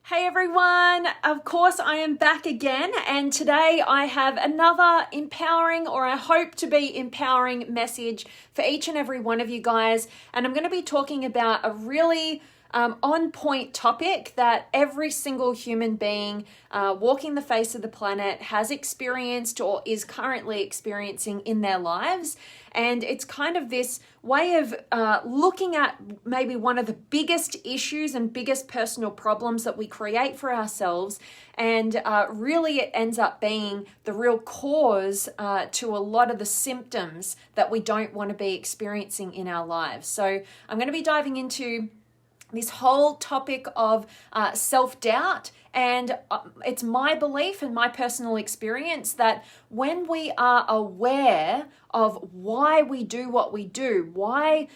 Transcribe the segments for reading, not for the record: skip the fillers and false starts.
Hey everyone, of course I am back again, and today I have another empowering, or I hope to be empowering, message for each and every one of you guys. And I'm going to be talking about a really on point topic that every single human being walking the face of the planet has experienced or is currently experiencing in their lives. And it's kind of this way of looking at maybe one of the biggest issues and biggest personal problems that we create for ourselves. And really it ends up being the real cause to a lot of the symptoms that we don't want to be experiencing in our lives. So I'm going to be diving into this whole topic of self-doubt. And it's my belief and my personal experience that when we are aware of why we do what we do, why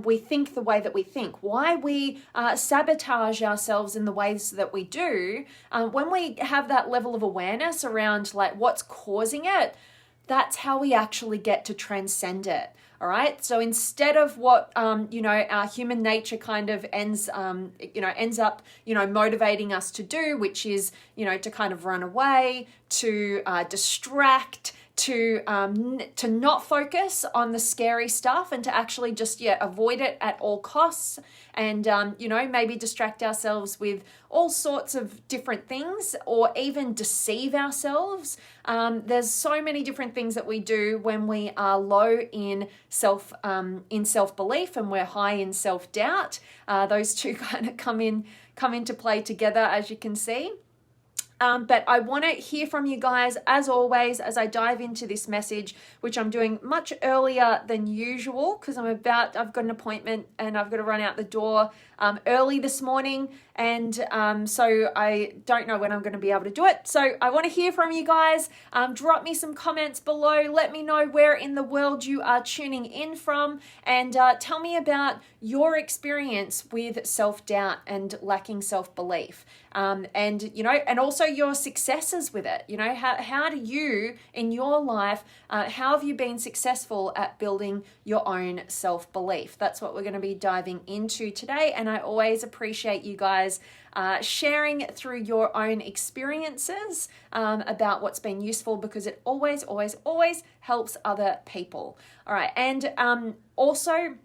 we think the way that we think, why we sabotage ourselves in the ways that we do, when we have that level of awareness around like what's causing it, that's how we actually get to transcend it. All right. So instead of what, our human nature kind of ends up, motivating us to do, which is, to kind of run away, to distract, to not focus on the scary stuff and to actually just, avoid it at all costs and, maybe distract ourselves with all sorts of different things or even deceive ourselves. There's so many different things that we do when we are low in self-belief and we're high in self-doubt. Those two kind of come into play together, as you can see. But I want to hear from you guys, as always, as I dive into this message, which I'm doing much earlier than usual because I've got an appointment and I've got to run out the door early this morning. And so I don't know when I'm going to be able to do it. So I want to hear from you guys. Drop me some comments below. Let me know where in the world you are tuning in from. And tell me about your experience with self-doubt and lacking self-belief. And also your successes with it. How do you in your life, how have you been successful at building your own self-belief? That's what we're going to be diving into today. And I always appreciate you guys sharing through your own experiences about what's been useful, because it always, always, always helps other people. All right. And also,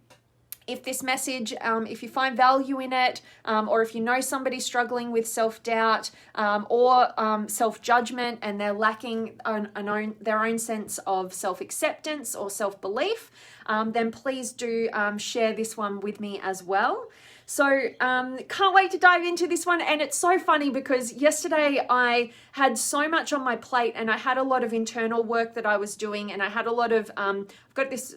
if this message, if you find value in it, or if you know somebody struggling with self-doubt or self-judgment and they're lacking their own sense of self-acceptance or self-belief, then please do share this one with me as well. So can't wait to dive into this one. And it's so funny because yesterday I had so much on my plate and I had a lot of internal work that I was doing, and I had a lot of, I've got this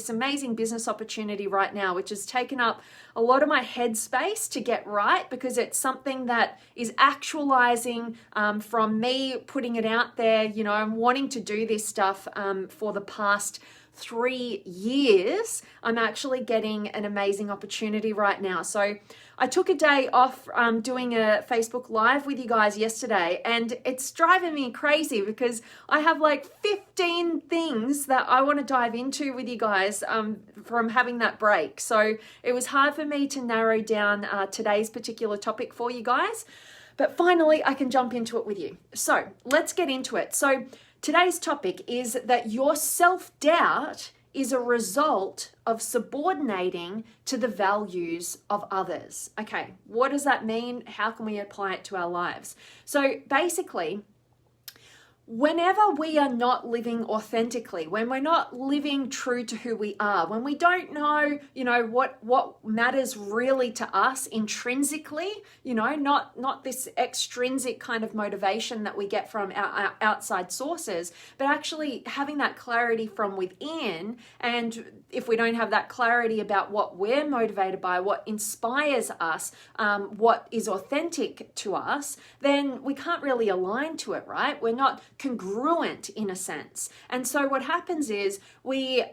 amazing business opportunity right now, which has taken up a lot of my headspace to get right, because it's something that is actualizing from me putting it out there. I'm wanting to do this stuff for the past 3 years. I'm actually getting an amazing opportunity right now. So I took a day off doing a Facebook Live with you guys yesterday, and it's driving me crazy because I have like 15 things that I want to dive into with you guys from having that break. So it was hard for me to narrow down today's particular topic for you guys, but finally I can jump into it with you. So let's get into it. So today's topic is that your self-doubt is a result of subordinating to the values of others. Okay, what does that mean? How can we apply it to our lives? So basically, whenever we are not living authentically, when we're not living true to who we are, when we don't know, what matters really to us intrinsically, not this extrinsic kind of motivation that we get from our outside sources, but actually having that clarity from within. And if we don't have that clarity about what we're motivated by, what inspires us, what is authentic to us, then we can't really align to it, right? We're not congruent in a sense. And so what happens is we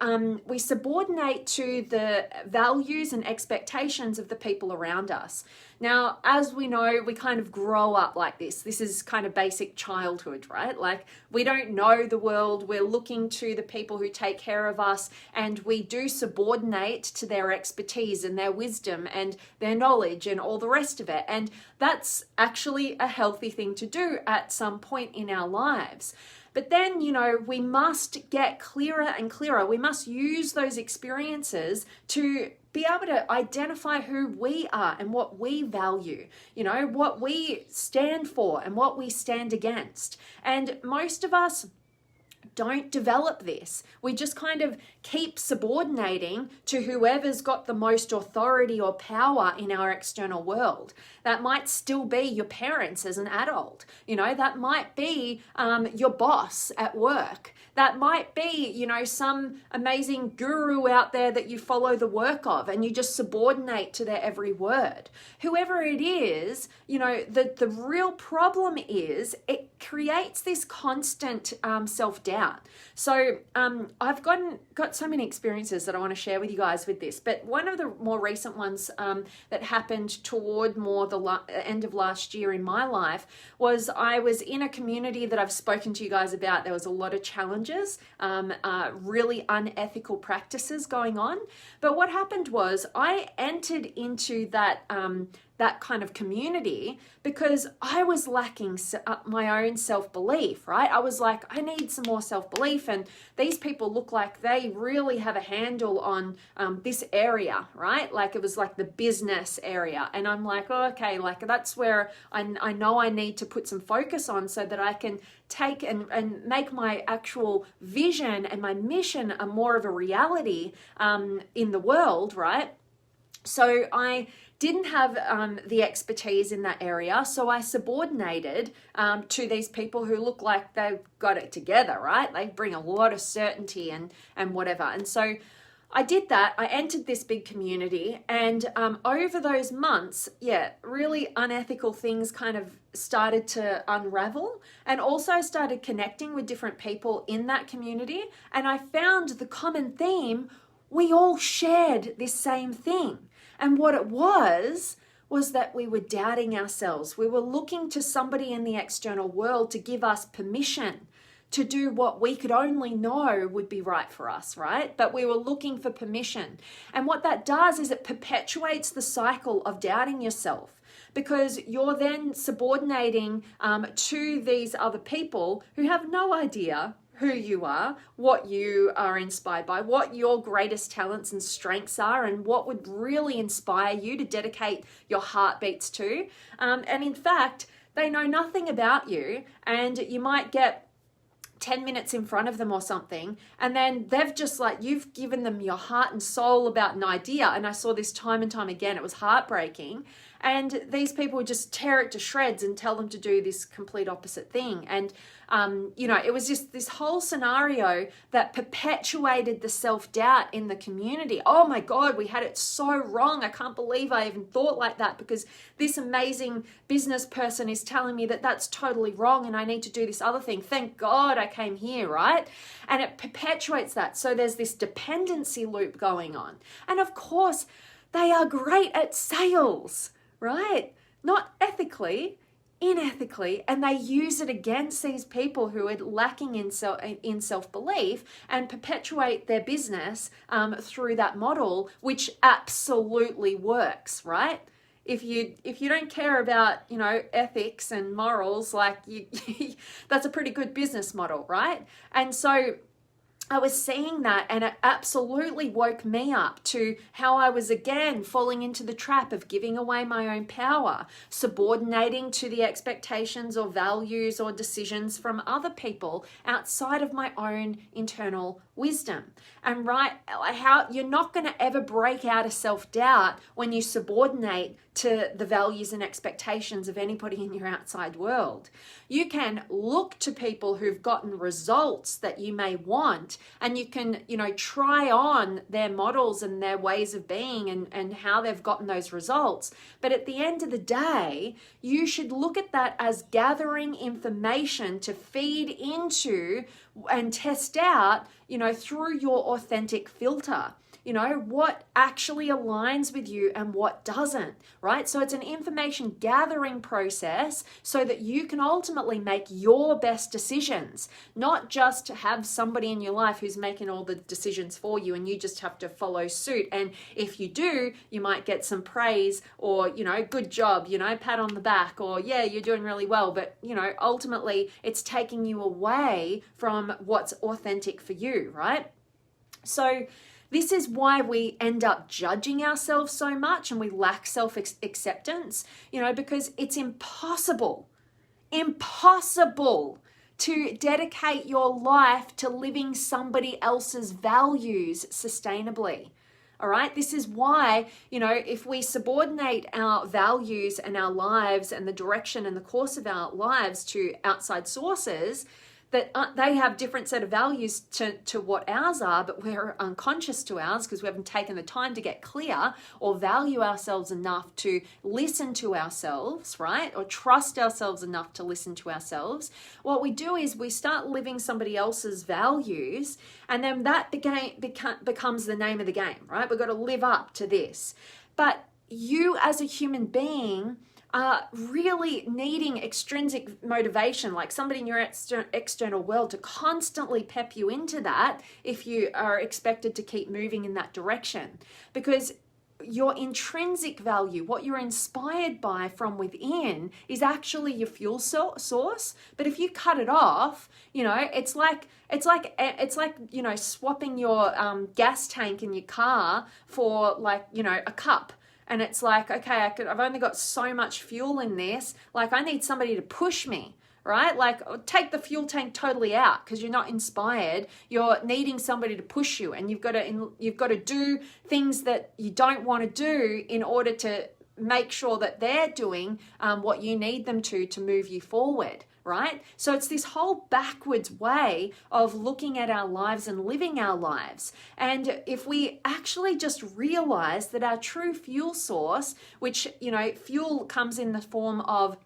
subordinate to the values and expectations of the people around us. Now, as we know, we kind of grow up like this. This is kind of basic childhood, right? Like, we don't know the world. We're looking to the people who take care of us, and we do subordinate to their expertise and their wisdom and their knowledge and all the rest of it. And that's actually a healthy thing to do at some point in our lives. But then, we must get clearer and clearer. We must use those experiences to be able to identify who we are and what we value, what we stand for and what we stand against. And most of us don't develop this. We just kind of keep subordinating to whoever's got the most authority or power in our external world. That might still be your parents as an adult. That might be your boss at work. That might be, some amazing guru out there that you follow the work of and you just subordinate to their every word. Whoever it is, the real problem is it creates this constant self-doubt. So I've got so many experiences that I want to share with you guys with this, but one of the more recent ones that happened toward more the end of last year in my life was I was in a community that I've spoken to you guys about. There was a lot of challenges, really unethical practices going on. But what happened was I entered into that kind of community because I was lacking my own self-belief, right? I was like, I need some more self-belief, and these people look like they really have a handle on this area, right? Like, it was like the business area, and I'm like, oh, okay, like that's where I know I need to put some focus on so that I can take and make my actual vision and my mission a more of a reality in the world, right? So I didn't have the expertise in that area, so I subordinated to these people who look like they've got it together, right? They bring a lot of certainty and whatever. And so I did that. I entered this big community, and over those months, really unethical things kind of started to unravel, and also started connecting with different people in that community. And I found the common theme: we all shared this same thing. And what it was that we were doubting ourselves. We were looking to somebody in the external world to give us permission to do what we could only know would be right for us, right? But we were looking for permission. And what that does is it perpetuates the cycle of doubting yourself, because you're then subordinating to these other people who have no idea who you are, what you are inspired by, what your greatest talents and strengths are, and what would really inspire you to dedicate your heartbeats to. And in fact, they know nothing about you, and you might get 10 minutes in front of them or something, and then they've just like, you've given them your heart and soul about an idea. And I saw this time and time again. It was heartbreaking. And these people would just tear it to shreds and tell them to do this complete opposite thing. And, it was just this whole scenario that perpetuated the self-doubt in the community. Oh my God, we had it so wrong. I can't believe I even thought like that, because this amazing business person is telling me that that's totally wrong and I need to do this other thing. Thank God I came here, right? And it perpetuates that. So there's this dependency loop going on. And of course, they are great at sales, right? Not ethically, unethically, and they use it against these people who are lacking in self-belief and perpetuate their business through that model, which absolutely works, right? If you don't care about, ethics and morals, like that's a pretty good business model, right? And so I was seeing that, and it absolutely woke me up to how I was again falling into the trap of giving away my own power, subordinating to the expectations or values or decisions from other people outside of my own internal wisdom. And how you're not going to ever break out of self-doubt when you subordinate to the values and expectations of anybody in your outside world. You can look to people who've gotten results that you may want, and you can, try on their models and their ways of being and how they've gotten those results. But at the end of the day, you should look at that as gathering information to feed into and test out, through your authentic filter. What actually aligns with you and what doesn't, right? So it's an information gathering process so that you can ultimately make your best decisions, not just to have somebody in your life who's making all the decisions for you and you just have to follow suit. And if you do, you might get some praise or, good job, pat on the back, or yeah, you're doing really well. But, ultimately it's taking you away from what's authentic for you, right? So this is why we end up judging ourselves so much and we lack self-acceptance, because it's impossible to dedicate your life to living somebody else's values sustainably. All right. This is why, if we subordinate our values and our lives and the direction and the course of our lives to outside sources, that they have different set of values to what ours are, but we're unconscious to ours because we haven't taken the time to get clear or value ourselves enough to listen to ourselves, right? Or trust ourselves enough to listen to ourselves. What we do is we start living somebody else's values, and then that becomes the name of the game, right? We've got to live up to this. But you as a human being really needing extrinsic motivation, like somebody in your external world to constantly pep you into that if you are expected to keep moving in that direction. Because your intrinsic value, what you're inspired by from within, is actually your fuel source. But if you cut it off, it's like swapping your gas tank in your car for a cup. And it's like, okay, I've only got so much fuel in this. Like, I need somebody to push me, right? Like, take the fuel tank totally out because you're not inspired. You're needing somebody to push you, and you've got to do things that you don't want to do in order to make sure that they're doing what you need them to move you forward. Right? So it's this whole backwards way of looking at our lives and living our lives. And if we actually just realize that our true fuel source, which, fuel comes in the form of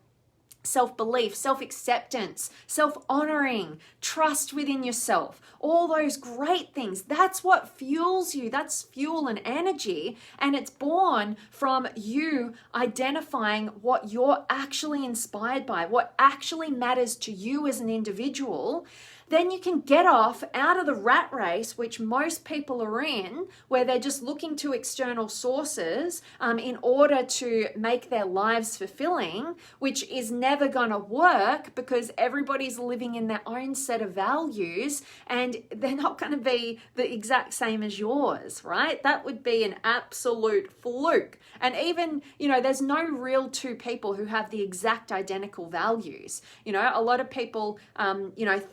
self-belief, self-acceptance, self-honoring, trust within yourself, all those great things. That's what fuels you. That's fuel and energy. And it's born from you identifying what you're actually inspired by, what actually matters to you as an individual. Then you can get off out of the rat race, which most people are in, where they're just looking to external sources in order to make their lives fulfilling, which is never going to work because everybody's living in their own set of values and they're not going to be the exact same as yours, right? That would be an absolute fluke. And even, there's no real two people who have the exact identical values. A lot of people,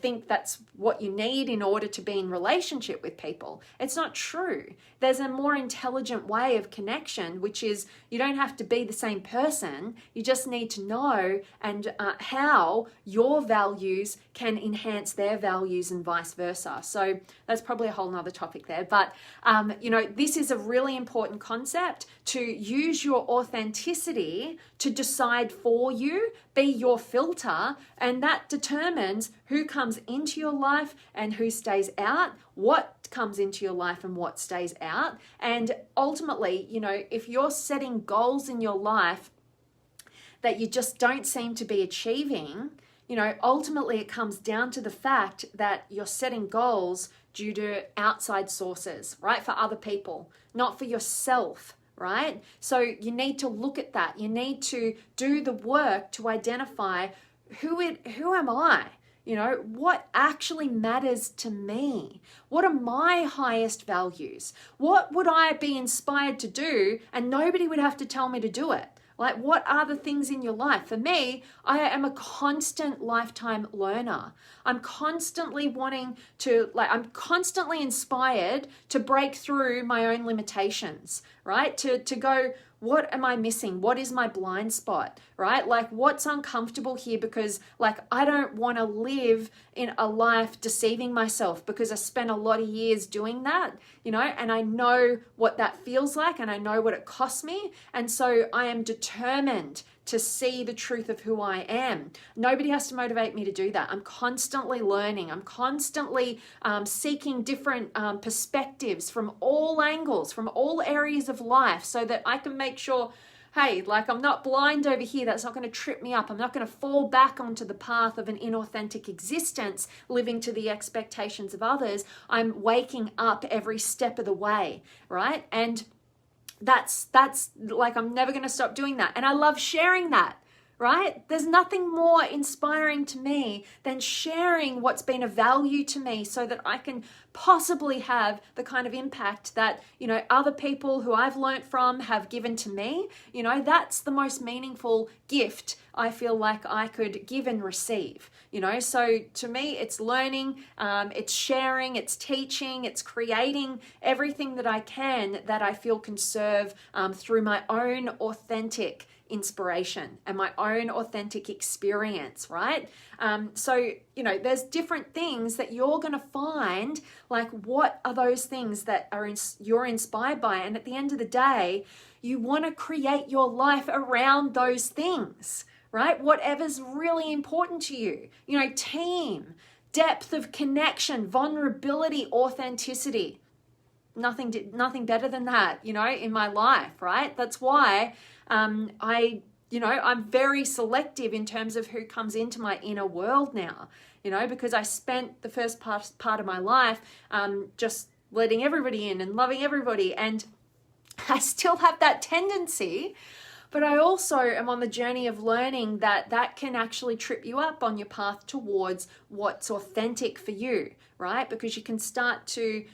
think that's what you need in order to be in relationship with people. It's not true. There's a more intelligent way of connection, which is you don't have to be the same person. You just need to know and how your values can enhance their values and vice versa. So that's probably a whole nother topic there. But, this is a really important concept to use your authenticity to decide for you, be your filter, and that determines who comes into your life and who stays out, what comes into your life and what stays out. And ultimately, if you're setting goals in your life that you just don't seem to be achieving, ultimately it comes down to the fact that you're setting goals due to outside sources, right? For other people, not for yourself. Right? So you need to look at that. You need to do the work to identify who am I? What actually matters to me? What are my highest values? What would I be inspired to do and nobody would have to tell me to do it? Like, what are the things in your life? For me, I am a constant lifetime learner. I'm constantly I'm constantly inspired to break through my own limitations, right? To go, what am I missing? What is my blind spot, right? Like, what's uncomfortable here? Because like, I don't want to live in a life deceiving myself, because I spent a lot of years doing that, and I know what that feels like, and I know what it costs me. And so I am determined to see the truth of who I am. Nobody has to motivate me to do that. I'm constantly learning. I'm constantly seeking different perspectives from all angles, from all areas of life, so that I can make sure, hey, like, I'm not blind over here. That's not going to trip me up. I'm not going to fall back onto the path of an inauthentic existence, living to the expectations of others. I'm waking up every step of the way, right? And that's like, I'm never going to stop doing that. And I love sharing that, right? There's nothing more inspiring to me than sharing what's been of value to me, so that I can possibly have the kind of impact that, other people who I've learnt from have given to me. That's the most meaningful gift I feel like I could give and receive. So to me, it's learning, it's sharing, it's teaching, it's creating everything that I can, that I feel can serve through my own authentic inspiration and my own authentic experience, right? So there's different things that you're going to find, like, what are those things that you're inspired by? And at the end of the day, you want to create your life around those things, right? Whatever's really important to you, team, depth of connection, vulnerability, authenticity. Nothing better than that, in my life, right? That's why I'm very selective in terms of who comes into my inner world now, because I spent the first part of my life just letting everybody in and loving everybody. And I still have that tendency, but I also am on the journey of learning that can actually trip you up on your path towards what's authentic for you, right? Because you can start to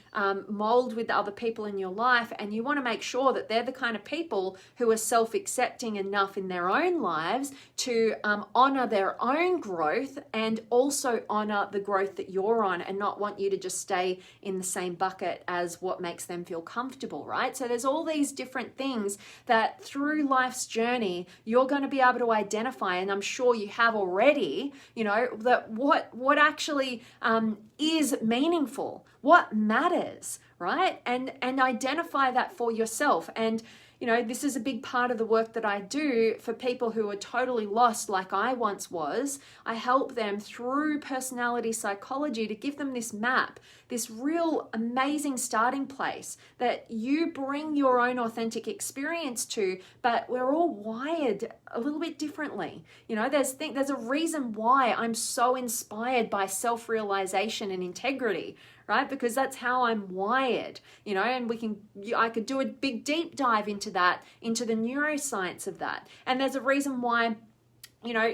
mold with other people in your life, and you want to make sure that they're the kind of people who are self-accepting enough in their own lives to honor their own growth, and also honor the growth that you're on, and not want you to just stay in the same bucket as what makes them feel comfortable, right? So there's all these different things that through life's journey you're going to be able to identify, and I'm sure you have already, that what actually is meaningful, what matters, right? And identify that for yourself. And this is a big part of the work that I do for people who are totally lost, like I once was. I help them through personality psychology to give them this map, this real amazing starting place that you bring your own authentic experience to, but we're all wired a little bit differently. There's a reason why I'm so inspired by self-realization and integrity, right? Because that's how I'm wired, and I could do a big deep dive into that, into the neuroscience of that. And there's a reason why,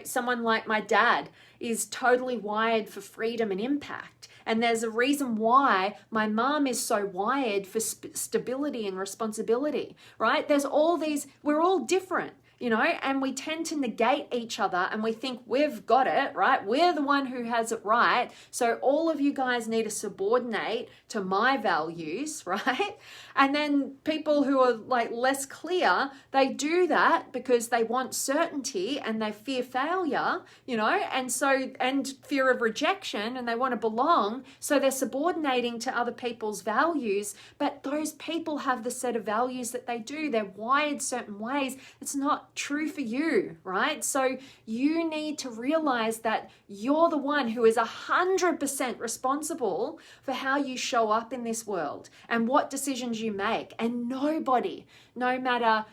someone like my dad is totally wired for freedom and impact. And there's a reason why my mom is so wired for stability and responsibility, right? There's all these, we're all different. And we tend to negate each other, and we think we've got it, right? We're the one who has it right. So all of you guys need to subordinate to my values, right? And then people who are like less clear, they do that because they want certainty and they fear failure, and fear of rejection, and they want to belong. So they're subordinating to other people's values, but those people have the set of values that they do. They're wired certain ways. It's not true for you, right? So you need to realize that you're the one who is 100% responsible for how you show up in this world and what decisions you make. And nobody, no matter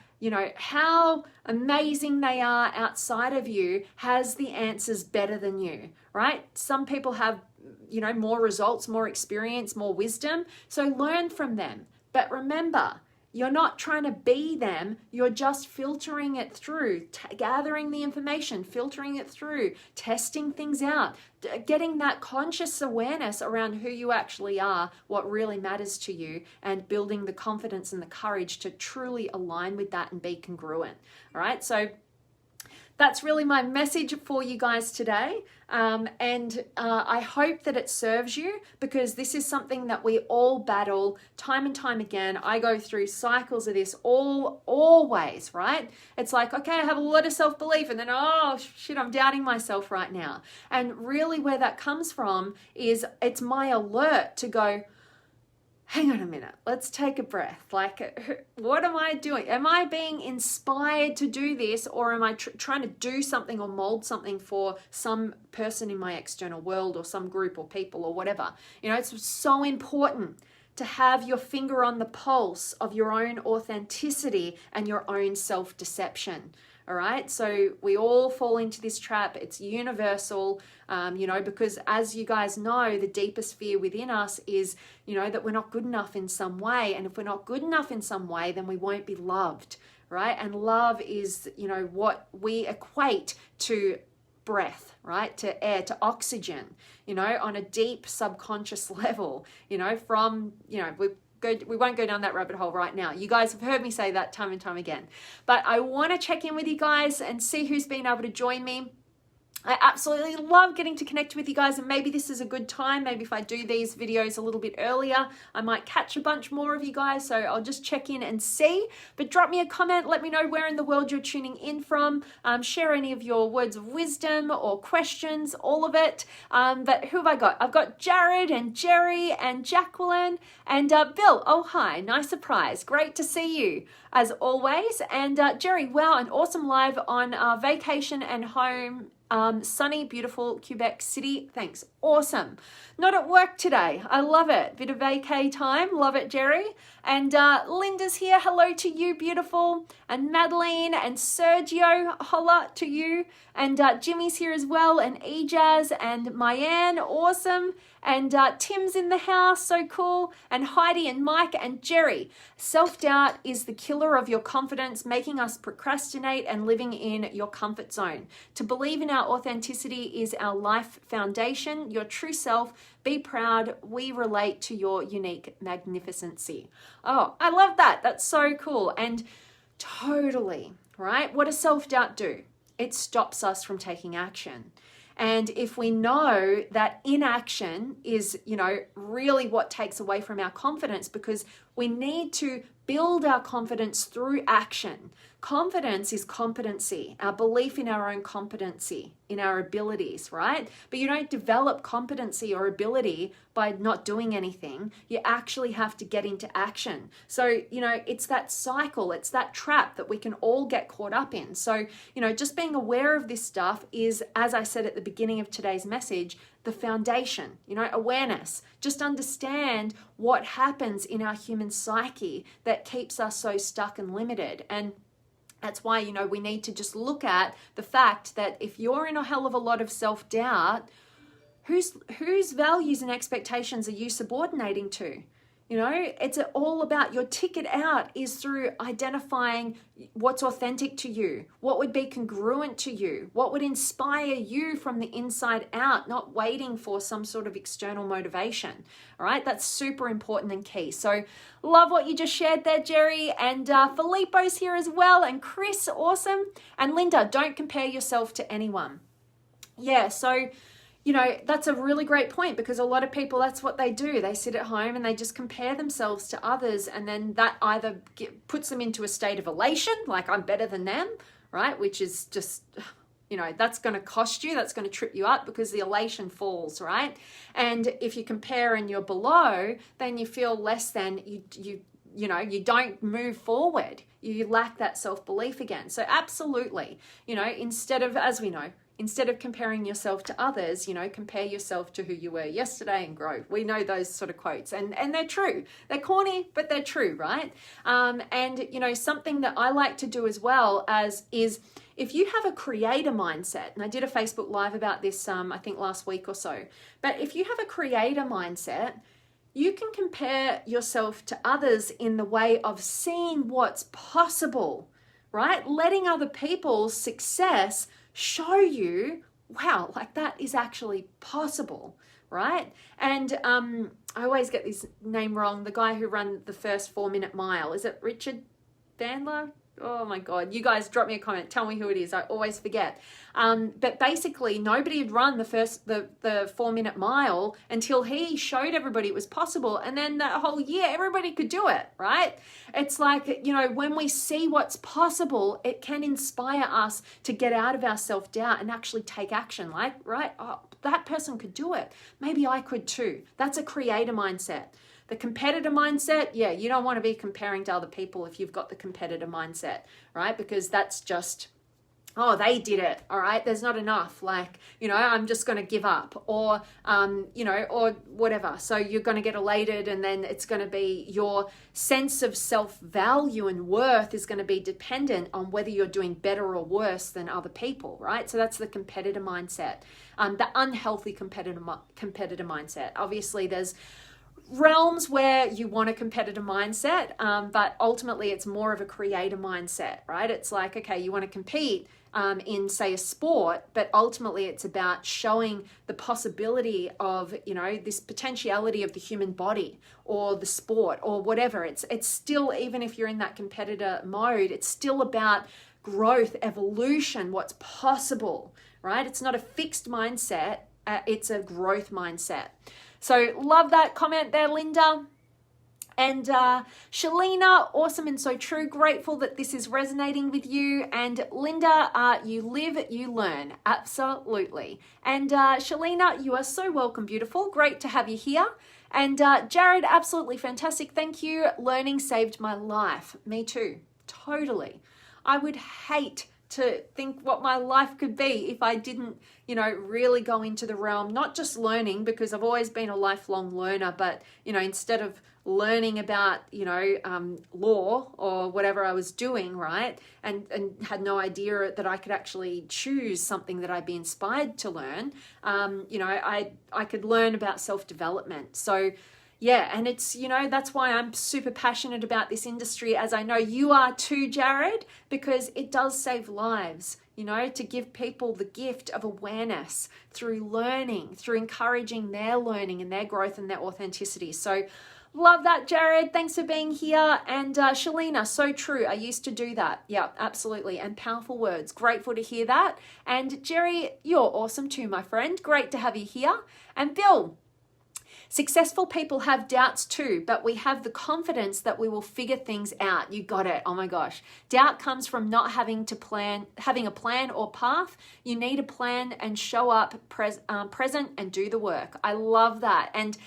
how amazing they are outside of you, has the answers better than you, right? Some people have more results, more experience, more wisdom. So learn from them. But remember, you're not trying to be them, you're just filtering it through, gathering the information, filtering it through, testing things out, getting that conscious awareness around who you actually are, what really matters to you, and building the confidence and the courage to truly align with that and be congruent. All right, so that's really my message for you guys today. I hope that it serves you, because this is something that we all battle time and time again. I go through cycles of this always, right? It's like, okay, I have a lot of self-belief, and then, oh shit, I'm doubting myself right now. And really where that comes from is it's my alert to go, hang on a minute, let's take a breath. Like, what am I doing? Am I being inspired to do this, or am I trying to do something or mold something for some person in my external world or some group or people or whatever? You know, it's so important to have your finger on the pulse of your own authenticity and your own self-deception. All right, so we all fall into this trap. It's universal, because as you guys know, the deepest fear within us is, that we're not good enough in some way. And if we're not good enough in some way, then we won't be loved, right? And love is, what we equate to breath, right? To air, to oxygen, on a deep subconscious level, we won't go down that rabbit hole right now. You guys have heard me say that time and time again. But I want to check in with you guys and see who's been able to join me. I absolutely love getting to connect with you guys, and maybe this is a good time. Maybe if I do these videos a little bit earlier, I might catch a bunch more of you guys. So I'll just check in and see. But drop me a comment. Let me know where in the world you're tuning in from. Share any of your words of wisdom or questions, all of it. But who have I got? I've got Jared and Jerry and Jacqueline and Bill. Oh, hi. Nice surprise. Great to see you as always. And Jerry, wow, an awesome live on vacation and home. Sunny, beautiful Quebec City. Thanks. Awesome. Not at work today. I love it. Bit of vacay time. Love it, Jerry. And Linda's here. Hello to you, beautiful. And Madeline and Sergio. Holla to you. And Jimmy's here as well. And Ejaz and Mayanne. Awesome. And Tim's in the house. So cool. And Heidi and Mike and Jerry. Self-doubt is the killer of your confidence, making us procrastinate and living in your comfort zone. To believe in our authenticity is our life foundation. Your true self. Be proud. We relate to your unique magnificency. Oh, I love that. That's so cool. And totally, right? What does self-doubt do? It stops us from taking action. And if we know that inaction is, really what takes away from our confidence, because we need to build our confidence through action. Confidence is competency, our belief in our own competency, in our abilities, right? But you don't develop competency or ability by not doing anything. You actually have to get into action. So, it's that cycle, it's that trap that we can all get caught up in. So, just being aware of this stuff is, as I said at the beginning of today's message, the foundation, awareness. Just understand what happens in our human psyche that keeps us so stuck and limited. And that's why, we need to just look at the fact that if you're in a hell of a lot of self-doubt, whose values and expectations are you subordinating to? It's all about your ticket out is through identifying what's authentic to you, what would be congruent to you, what would inspire you from the inside out, not waiting for some sort of external motivation. All right, that's super important and key. So love what you just shared there, Jerry, and Filippo's here as well, and Chris, awesome. And Linda, don't compare yourself to anyone. Yeah, so that's a really great point, because a lot of people, that's what they do. They sit at home and they just compare themselves to others. And then that either puts them into a state of elation, like I'm better than them, right? Which is just, that's going to cost you. That's going to trip you up, because the elation falls, right? And if you compare and you're below, then you feel less than, you don't move forward. You lack that self-belief again. So absolutely, instead of comparing yourself to others, compare yourself to who you were yesterday and grow. We know those sort of quotes, and they're true. They're corny, but they're true, right? And something that I like to do as well is if you have a creator mindset, and I did a Facebook Live about this, I think last week or so, but if you have a creator mindset, you can compare yourself to others in the way of seeing what's possible, right? Letting other people's success show you, wow, like that is actually possible, right? And I always get this name wrong. The guy who ran the first 4-minute mile, is it Richard Bandler? Oh my God, you guys drop me a comment. Tell me who it is. I always forget. But basically nobody had run the 4-minute mile until he showed everybody it was possible. And then that whole year, everybody could do it, right? It's like, you know, when we see what's possible, it can inspire us to get out of our self-doubt and actually take action. Like, right? Oh, that person could do it. Maybe I could too. That's a creator mindset. The competitor mindset, yeah, you don't want to be comparing to other people if you've got the competitor mindset, right? Because that's just, oh, they did it, all right? There's not enough, like, you know, I'm just going to give up, or, you know, or whatever. So you're going to get elated, and then it's going to be your sense of self-value and worth is going to be dependent on whether you're doing better or worse than other people, right? So that's the competitor mindset, the unhealthy competitor mindset. Obviously, there's realms where you want a competitive mindset, but ultimately it's more of a creator mindset, right? It's like, okay, you want to compete in, say, a sport, but ultimately it's about showing the possibility of, you know, this potentiality of the human body or the sport or whatever. It's still, even if you're in that competitor mode, it's still about growth, evolution, what's possible, right? It's not a fixed mindset, it's a growth mindset. So love that comment there, Linda. And Shalina, awesome and so true. Grateful that this is resonating with you. And Linda, you live, you learn. Absolutely. And Shalina, you are so welcome, beautiful. Great to have you here. And Jared, absolutely fantastic. Thank you. Learning saved my life. Me too. Totally. I would hate to think what my life could be if I didn't, you know, really go into the realm, not just learning, because I've always been a lifelong learner, but, you know, instead of learning about, you know, law or whatever I was doing, right, and had no idea that I could actually choose something that I'd be inspired to learn, you know, I could learn about self-development. So yeah, and it's, you know, that's why I'm super passionate about this industry, as I know you are too, Jared, because it does save lives, you know, to give people the gift of awareness through learning, through encouraging their learning and their growth and their authenticity. So love that, Jared. Thanks for being here. And Shalina, so true. I used to do that. Yeah, absolutely. And powerful words. Grateful to hear that. And Jerry, you're awesome too, my friend. Great to have you here. And Bill, successful people have doubts too, but we have the confidence that we will figure things out. You got it. Oh my gosh. Doubt comes from not having a plan or path. You need a plan and show up present and do the work. I love that. And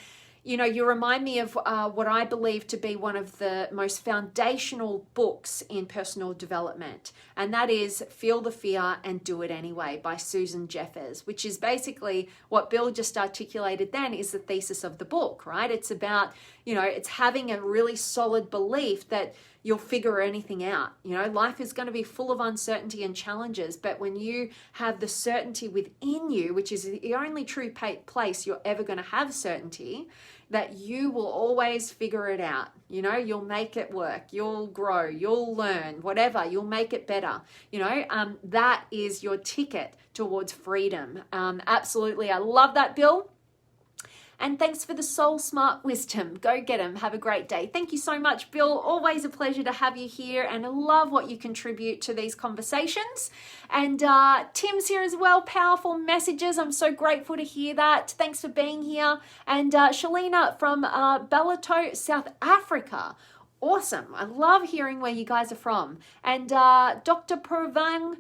you know, you remind me of what I believe to be one of the most foundational books in personal development, and that is Feel the Fear and Do It Anyway by Susan Jeffers, which is basically what Bill just articulated then is the thesis of the book, right? It's about, you know, it's having a really solid belief that you'll figure anything out. You know, life is going to be full of uncertainty and challenges, but when you have the certainty within you, which is the only true place you're ever going to have certainty, that you will always figure it out. You know, you'll make it work, you'll grow, you'll learn, whatever, you'll make it better. You know, that is your ticket towards freedom. Absolutely. I love that, Bill. And thanks for the soul smart wisdom. Go get them. Have a great day. Thank you so much, Bill. Always a pleasure to have you here, and I love what you contribute to these conversations. And Tim's here as well. Powerful messages. I'm so grateful to hear that. Thanks for being here. And Shalina from Ballito, South Africa. Awesome. I love hearing where you guys are from. And Dr. Purvang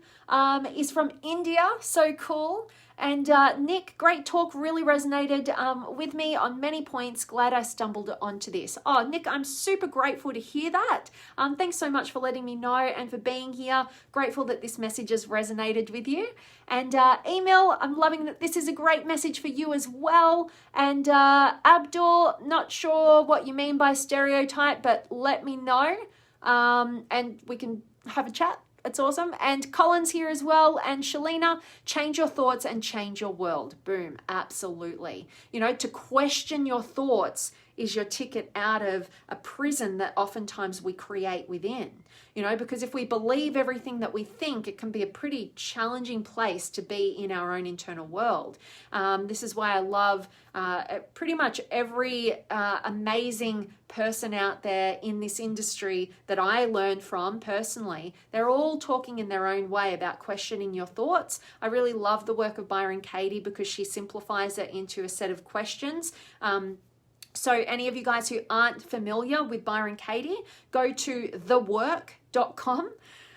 is from India. So cool. And Nick, great talk, really resonated with me on many points. Glad I stumbled onto this. Oh, Nick, I'm super grateful to hear that. Thanks so much for letting me know and for being here. Grateful that this message has resonated with you. And Emil, I'm loving that this is a great message for you as well. And Abdul, not sure what you mean by stereotype, but let me know and we can have a chat. It's awesome. And Colin's here as well. And Shalina, change your thoughts and change your world. Boom. Absolutely. You know, to question your thoughts is your ticket out of a prison that oftentimes we create within. You know, because if we believe everything that we think, it can be a pretty challenging place to be in our own internal world. This is why I love pretty much every amazing person out there in this industry that I learned from personally. They're all talking in their own way about questioning your thoughts. I really love the work of Byron Katie because she simplifies it into a set of questions. So any of you guys who aren't familiar with Byron Katie, go to thework.com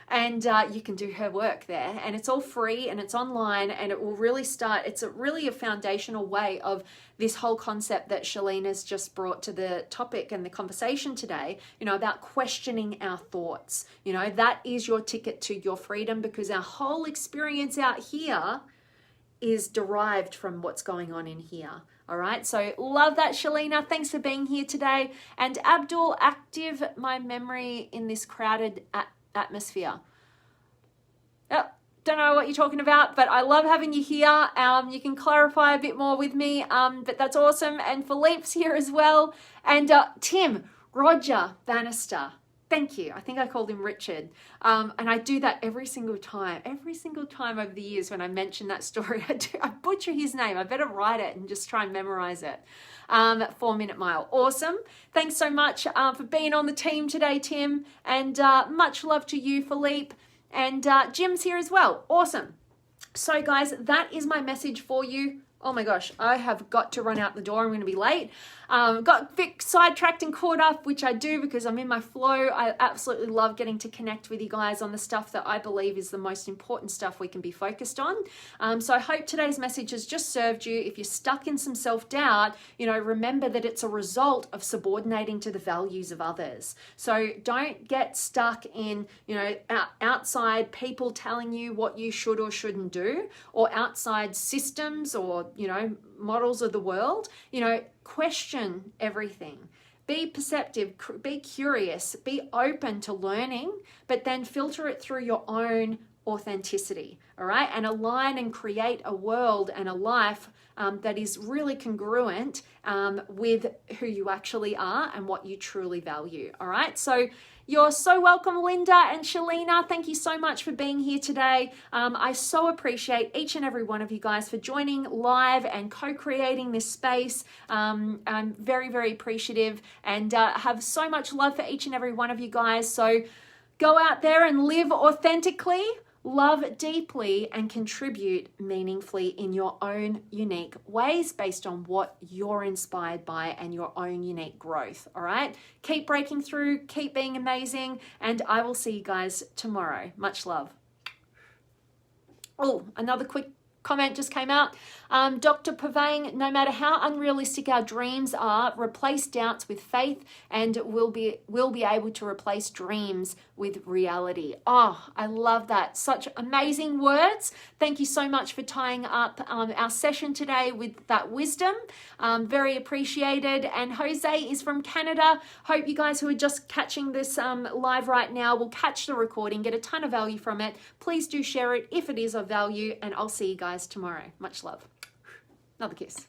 and you can do her work there. And it's all free and it's online, and it will really start. It's really a foundational way of this whole concept that Shalina's just brought to the topic and the conversation today, you know, about questioning our thoughts. You know, that is your ticket to your freedom, because our whole experience out here is derived from what's going on in here. All right, so love that, Shalina. Thanks for being here today. And Abdul, active my memory in this crowded atmosphere. Oh, don't know what you're talking about, but I love having you here. You can clarify a bit more with me, but that's awesome. And Philippe's here as well. And Tim, Roger, Bannister. Thank you. I think I called him Richard. And I do that every single time over the years when I mention that story. I butcher his name. I better write it and just try and memorize it. 4 Minute Mile. Awesome. Thanks so much for being on the team today, Tim. And much love to you, Philippe. And Jim's here as well. Awesome. So guys, that is my message for you. Oh my gosh, I have got to run out the door. I'm going to be late. Got a bit sidetracked and caught up, which I do because I'm in my flow. I absolutely love getting to connect with you guys on the stuff that I believe is the most important stuff we can be focused on. So I hope today's message has just served you. If you're stuck in some self-doubt, you know, remember that it's a result of subordinating to the values of others. So don't get stuck in, you know, outside people telling you what you should or shouldn't do, or outside systems or, you know, models of the world. You know, question everything. Be perceptive, be curious, be open to learning, but then filter it through your own authenticity, all right? And align and create a world and a life that is really congruent with who you actually are and what you truly value, all right? So you're so welcome, Linda and Shalina. Thank you so much for being here today. I so appreciate each and every one of you guys for joining live and co-creating this space. I'm very, very appreciative and have so much love for each and every one of you guys. So go out there and live authentically, love deeply, and contribute meaningfully in your own unique ways based on what you're inspired by and your own unique growth, all right? Keep breaking through, keep being amazing, and I will see you guys tomorrow. Much love. Oh, another quick comment just came out. Dr. Pavane, no matter how unrealistic our dreams are, replace doubts with faith and we'll be able to replace dreams with reality. Oh, I love that. Such amazing words. Thank you so much for tying up our session today with that wisdom. Very appreciated. And Jose is from Canada. Hope you guys who are just catching this live right now will catch the recording, get a ton of value from it. Please do share it if it is of value, and I'll see you guys tomorrow. Much love. Another kiss.